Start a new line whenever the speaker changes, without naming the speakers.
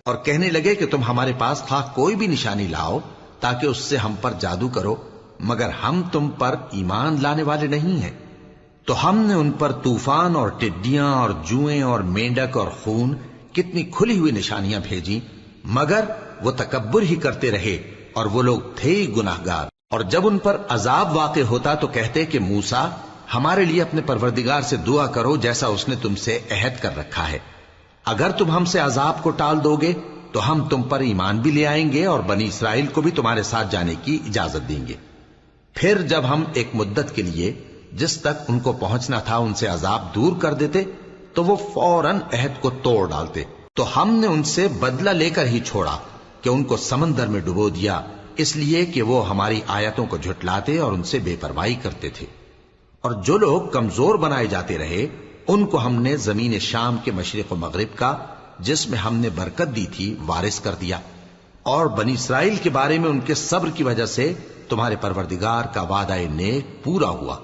اور کہنے لگے کہ تم ہمارے پاس خواہ کوئی بھی نشانی لاؤ تاکہ اس سے ہم پر جادو کرو، مگر ہم تم پر ایمان لانے والے نہیں ہیں۔ تو ہم نے ان پر طوفان اور ٹڈیاں اور جوئیں اور مینڈک اور خون کتنی کھلی ہوئی نشانیاں بھیجی، مگر وہ تکبر ہی کرتے رہے اور وہ لوگ تھے ہی گناہگار۔ اور جب ان پر عذاب واقع ہوتا تو کہتے کہ موسیٰ ہمارے لیے اپنے پروردگار سے دعا کرو جیسا اس نے تم سے عہد کر رکھا ہے، اگر تم ہم سے عذاب کو ٹال دو گے تو ہم تم پر ایمان بھی لے آئیں گے اور بنی اسرائیل کو بھی تمہارے ساتھ جانے کی اجازت دیں گے۔ پھر جب ہم ایک مدت کے لیے جس تک ان کو پہنچنا تھا ان سے عذاب دور کر دیتے تو وہ فوراً عہد کو توڑ ڈالتے، تو ہم نے ان سے بدلہ لے کر ہی چھوڑا کہ ان کو سمندر میں ڈبو دیا، اس لیے کہ وہ ہماری آیتوں کو جھٹلاتے اور ان سے بے پرواہی کرتے تھے۔ اور جو لوگ کمزور بنائے جاتے رہے ان کو ہم نے زمین شام کے مشرق و مغرب کا جس میں ہم نے برکت دی تھی وارث کر دیا، اور بنی اسرائیل کے بارے میں ان کے صبر کی وجہ سے تمہارے پروردگار کا وعدہ نیک پورا ہوا۔